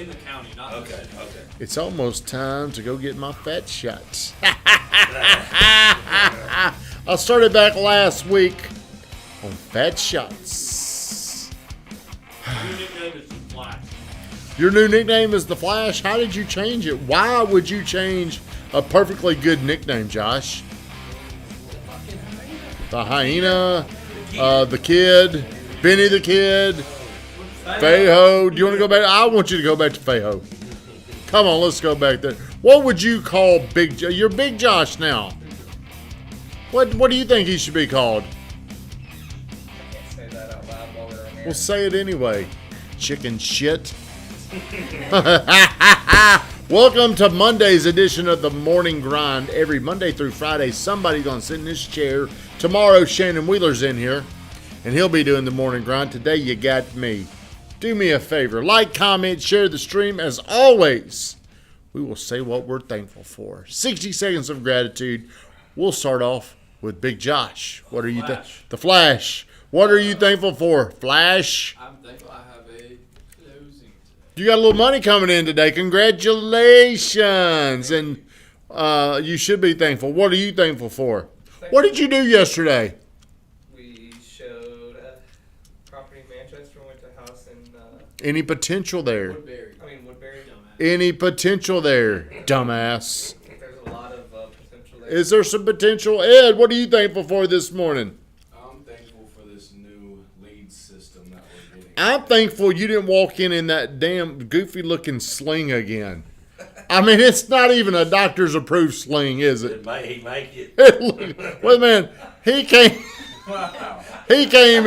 in the county, not Okay. It's almost time to go get my fat shots. I started back last week on fat shots. Your nickname is the Flash. Your new nickname is the Flash. How did you change it? Why would you change a perfectly good nickname, Josh? The hyena, the kid, Benny the kid, Fayho. Do you want to go back? I want you to go back to Fayho. Come on, let's go back there. What would you call Big Josh? You're Big Josh now. What do you think he should be called? I can't say that out loud while we're in here. Well, say it anyway. Chicken shit. Welcome to Monday's edition of the Morning Grind. Every Monday through Friday, somebody's going to sit in this chair. Tomorrow, Shannon Wheeler's in here, and he'll be doing the Morning Grind. Today, you got me. Do me a favor. Like, comment, share the stream. As always, we will say what we're thankful for. 60 seconds of gratitude. We'll start off with Big Josh. What are you The Flash. What are you thankful for, Flash? I'm thankful I have a closing today. You got a little money coming in today. Congratulations. And you should be thankful. What are you thankful for? What did you do yesterday? We showed property in Manchester, went to a house in Any potential there? Woodbury. Woodbury. Any potential there, dumbass? There's a lot of potential there. Is there some potential? Ed, what are you thankful for this morning? I'm thankful for this new lead system that we're getting. I'm thankful you didn't walk in that damn goofy-looking sling again. I mean, it's not even a doctor's approved sling, is it? He make it. Well, man, he came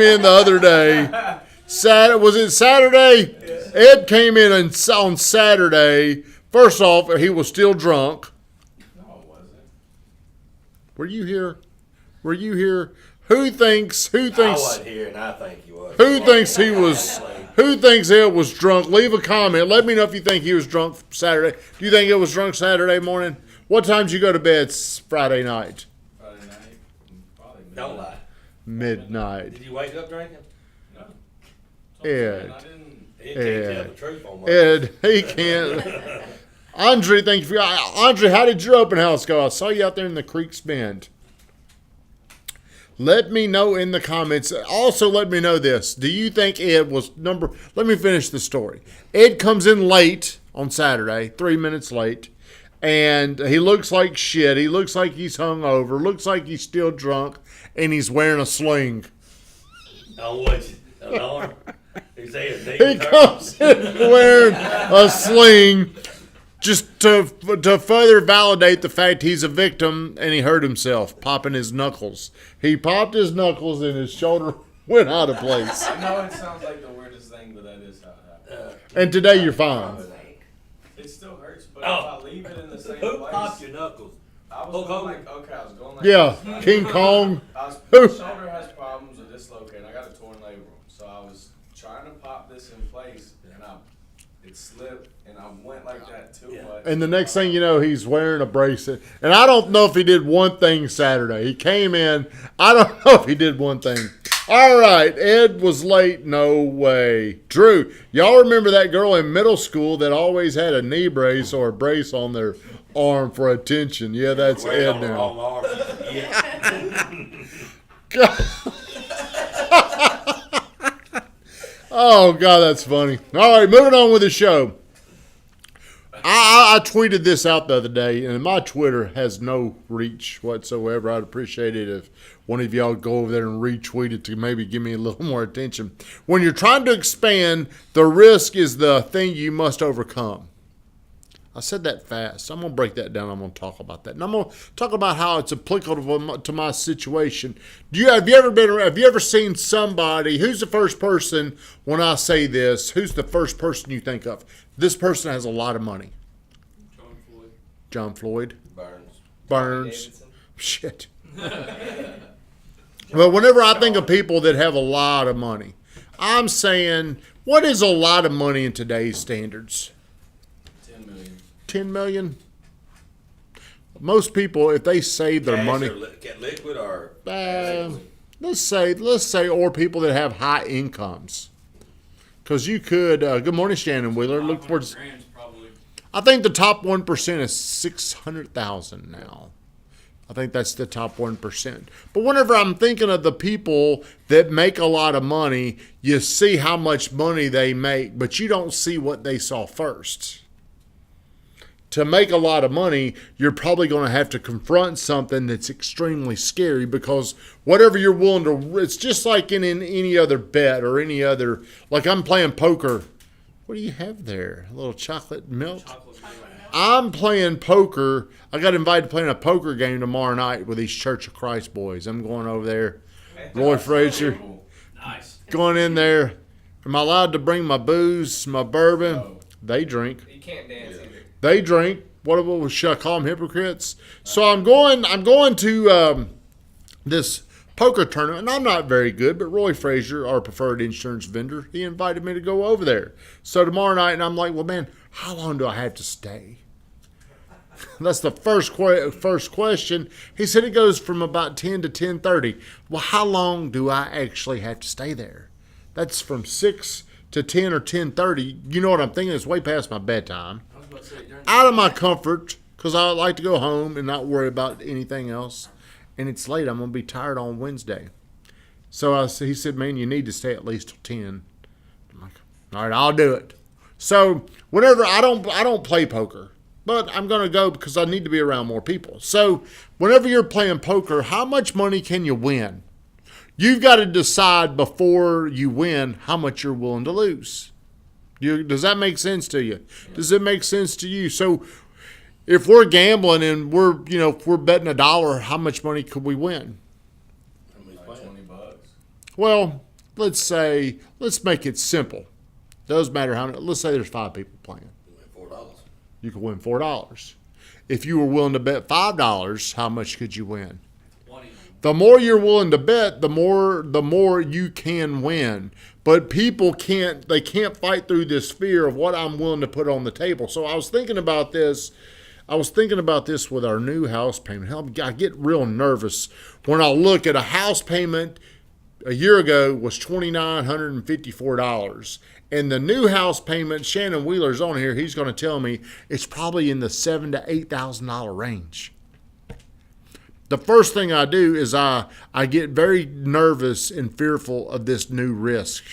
in the other day. Was it Saturday? Ed came in on Saturday. First off, he was still drunk. No, it wasn't. Were you here? Who thinks? I wasn't here, and I think he was. Who thinks Ed was drunk? Leave a comment. Let me know if you think he was drunk Saturday. Do you think it was drunk Saturday morning? What time did you go to bed Friday night? Friday night, probably midnight. Don't lie. Midnight. Did you wake up drinking? No. Ed. I didn't. He can't tell the truth on what. Ed, he can't. Andre, thank you. Andre, how did your open house go? I saw you out there in the Creeks Bend. Let me know in the comments. Also, let me know this. Do you think Ed was Let me finish the story. Ed comes in late on Saturday, 3 minutes late, and he looks like shit. He looks like he's hungover, looks like he's still drunk, and he's wearing a sling. Oh, what? An arm? He comes in wearing a sling just to further validate the fact he's a victim, and he hurt himself popping his knuckles. He popped his knuckles and his shoulder went out of place. I know it sounds like the weirdest thing, but that is how it happened. And today you're fine. It still hurts, but Oh. if I leave it in the same Who place, popped your knuckles? I was Hulk going Hogan? like, okay, I was going like Yeah, this. King Kong. My shoulder has problems with dislocating. I got a torn labrum, so I was trying to pop this in place, and it slipped, and I went like that too much. And the next thing you know, he's wearing a bracelet. And I don't know if he did one thing Saturday. He came in. I don't know if he did one thing. All right, Ed was late. No way. Drew, y'all remember that girl in middle school that always had a knee brace or a brace on their arm for attention? Yeah, that's Ed now. Wrong arm. Yeah. Oh, God, that's funny. All right, moving on with the show. I tweeted this out the other day, and my Twitter has no reach whatsoever. I'd appreciate it if one of y'all go over there and retweet it to maybe give me a little more attention. When you're trying to expand, the risk is the thing you must overcome. I said that fast. I'm going to break that down. I'm going to talk about that. And I'm going to talk about how it's applicable to my situation. Have you ever seen somebody, who's the first person when I say this, who's the first person you think of? This person has a lot of money. John Floyd. Burns. Davidson. Shit. Well, whenever I think of people that have a lot of money, I'm saying, what is a lot of money in today's standards? 10 million. 10 million? Most people, if they save their money, Get liquid or let's say, or people that have high incomes. Because you could. Good morning, Shannon Wheeler. Look forward to. Grand's probably. I think the top 1% is 600,000 now. I think that's the top 1%. But whenever I'm thinking of the people that make a lot of money, you see how much money they make, but you don't see what they saw first. To make a lot of money, you're probably going to have to confront something that's extremely scary, because whatever you're willing to, it's just like in any other bet or any other, like I'm playing poker. What do you have there? A little chocolate milk? I'm playing poker. I got invited to play in a poker game tomorrow night with these Church of Christ boys. I'm going over there. Roy Frazier. Nice. Going in there. Am I allowed to bring my booze, my bourbon? No. They drink. You can't dance either. They drink. What should I call them, hypocrites? So I'm going to this poker tournament, and I'm not very good, but Roy Frazier, our preferred insurance vendor, he invited me to go over there. So tomorrow night, and I'm like, well, man, how long do I have to stay? That's the first question. He said it goes from about 10 to 10:30. Well, how long do I actually have to stay there? That's from 6 to 10 or 10:30. You know what I'm thinking? It's way past my bedtime. I was about to say, during Out of my comfort, because I like to go home and not worry about anything else. And it's late. I'm going to be tired on Wednesday. So he said, man, you need to stay at least till 10. I'm like, all right, I'll do it. So whenever I don't play poker, but I'm going to go because I need to be around more people. So whenever you're playing poker, how much money can you win? You've got to decide before you win how much you're willing to lose. Does that make sense to you? Does it make sense to you? So if we're gambling and if we're betting $1, how much money could we win? Like $20. Well, let's make it simple. Doesn't matter how. Let's say there's 5 people playing. $4. You could win $4. If you were willing to bet $5, how much could you win? 20. The more you're willing to bet, the more you can win. But people can't fight through this fear of what I'm willing to put on the table. So I was thinking about this. With our new house payment. I get real nervous when I look at a house payment a year ago was $2,954. And the new house payment, Shannon Wheeler's on here, he's going to tell me it's probably in the $7,000 to $8,000 range. The first thing I do is I get very nervous and fearful of this new risk.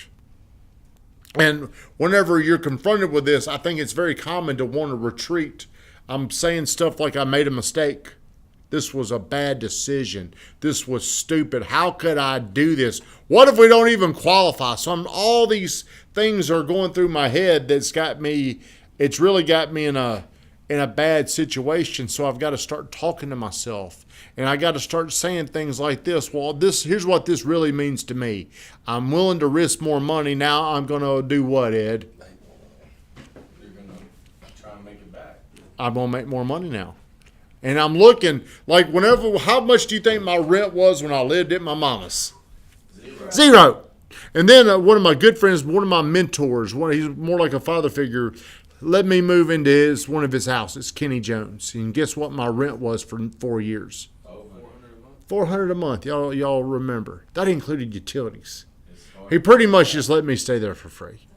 And whenever you're confronted with this, I think it's very common to want to retreat. I'm saying stuff like I made a mistake. This was a bad decision. This was stupid. How could I do this? What if we don't even qualify? So all these things are going through my head it's really got me in a bad situation. So I've got to start talking to myself. And I got to start saying things like this. Well, here's what this really means to me. I'm willing to risk more money. Now I'm going to do what, Ed? You're going to try and make it back. I'm going to make more money now. And I'm looking, like how much do you think my rent was when I lived at my mama's? Zero. And then one of my good friends, one of my mentors, he's more like a father figure, let me move into one of his houses, Kenny Jones. And guess what my rent was for 4 years? $400 a month. Y'all remember. That included utilities. He pretty much just let me stay there for free.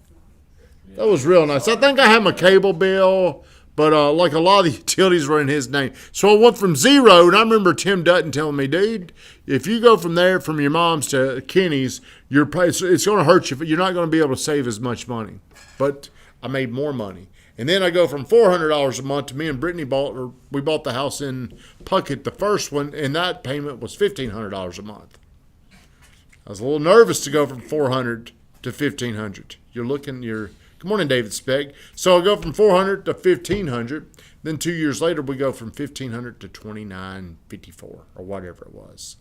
That was real nice. I think I had my cable bill. But like a lot of the utilities were in his name. So I went from zero, and I remember Tim Dutton telling me, dude, if you go from there, from your mom's to Kenny's, it's going to hurt you. You're not going to be able to save as much money. But I made more money. And then I go from $400 a month to me and Brittany we bought the house in Puckett, the first one, and that payment was $1,500 a month. I was a little nervous to go from $400 to $1,500. Good morning, David Speck. So I go from $400 to $1,500. Then 2 years later, we go from $1,500 to $2,954 or whatever it was.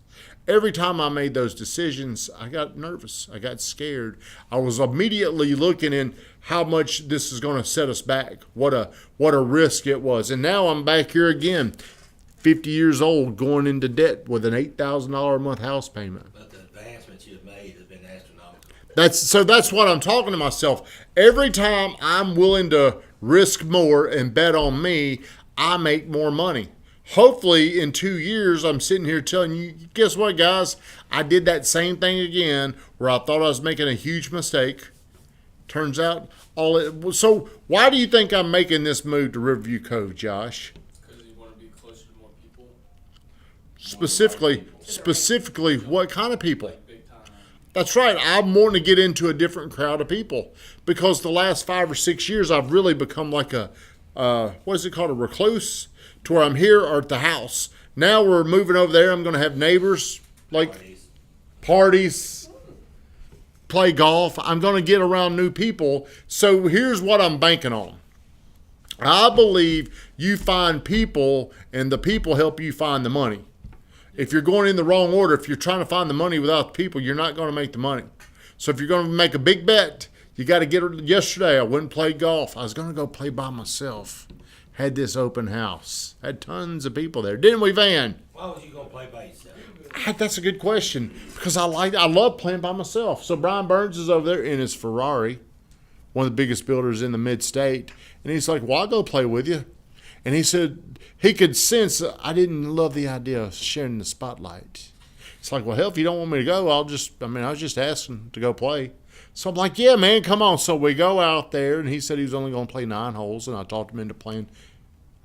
Every time I made those decisions, I got nervous. I got scared. I was immediately looking in how much this is going to set us back. What a risk it was. And now I'm back here again, 50 years old, going into debt with an $8,000 a month house payment. But the advancements you've made have been astronomical. That's what I'm talking to myself. Every time I'm willing to risk more and bet on me, I make more money. Hopefully in 2 years, I'm sitting here telling you, guess what, guys? I did that same thing again where I thought I was making a huge mistake. Turns out so why do you think I'm making this move to Riverview Cove, Josh? Because you want to be closer to more people, Specifically, what kind of people? like big time. That's right. I'm wanting to get into a different crowd of people because the last 5 or 6 years I've really become like a what is it called, a recluse, to where I'm here or at the house. Now we're moving over there. I'm going to have neighbors, like parties, play golf. I'm going to get around new people. So here's what I'm banking on. I believe you find people and the people help you find the money. If you're going in the wrong order, if you're trying to find the money without the people, you're not going to make the money. So if you're going to make a big bet, you got to get it. Yesterday, I went and played golf. I was going to go play by myself. Had this open house. Had tons of people there. Didn't we, Van? Why was you gonna play by yourself? That's a good question because I love playing by myself. So Brian Burns is over there in his Ferrari, one of the biggest builders in the mid-state. And he's like, well, I'll go play with you. And he said he could sense I didn't love the idea of sharing the spotlight. It's like, well, hell, if you don't want me to go, I was just asking to go play. So I'm like, yeah, man, come on. So we go out there, and he said he was only going to play 9 holes, and I talked him into playing.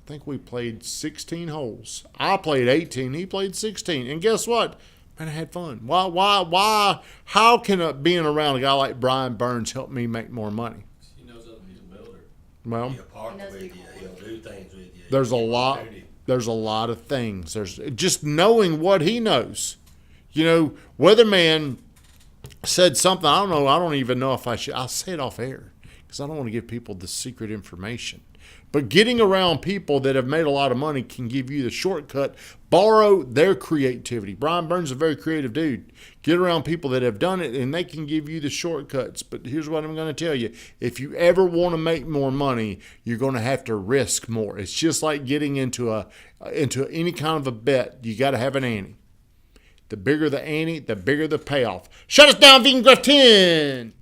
I think we played 16 holes. I played 18. He played 16. And guess what? Man, I had fun. Why? How can being around a guy like Brian Burns help me make more money? He knows other He's a people. builder. Well, He'll partner with you. He'll do things with you. there's a lot. There's a lot of things. There's just knowing what he knows. You know, Weatherman said something. I don't know. I don't even know if I should. I'll say it off air because I don't want to give people the secret information. But getting around people that have made a lot of money can give you the shortcut. Borrow their creativity. Brian Burns is a very creative dude. Get around people that have done it, and they can give you the shortcuts. But here's what I'm going to tell you. If you ever want to make more money, you're going to have to risk more. It's just like getting into any kind of a bet. You got to have an ante. The bigger the ante, the bigger the payoff. Shut us down, Vegan Gruff 10.